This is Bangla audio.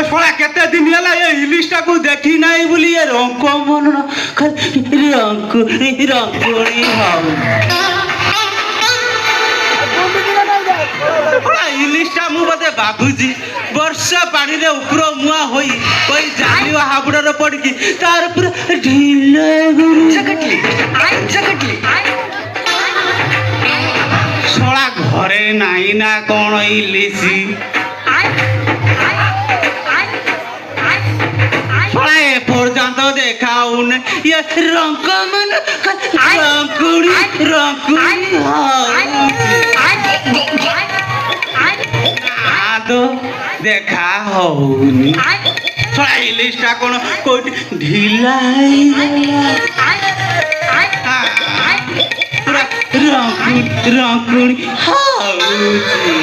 শোনা কেতে দিন হলা এই ইলিশটাকে দেখি নাই বলি এ রঙ্ক মন রঙ্কুড়ি হও ইলিশটা মু বোধে ভাবুছি বর্ষা পানিরে উপর মুয়া হই ওই জালিও হাবুড়ার পড়কি তার পুরো ঢিল শোনা ঘরে নাই না কোন ইলিশি পর্যন্ত দেখাউন ইয়ে রঙ্ক মন রঙ্কুড়ি রঙ্কুড়ি তো দেখা হউনি ছড়া ইলিশটা কোন কোটি ঢিলাই পুরা রঙ্কুড়ি রঙ্কুড়ি হউছি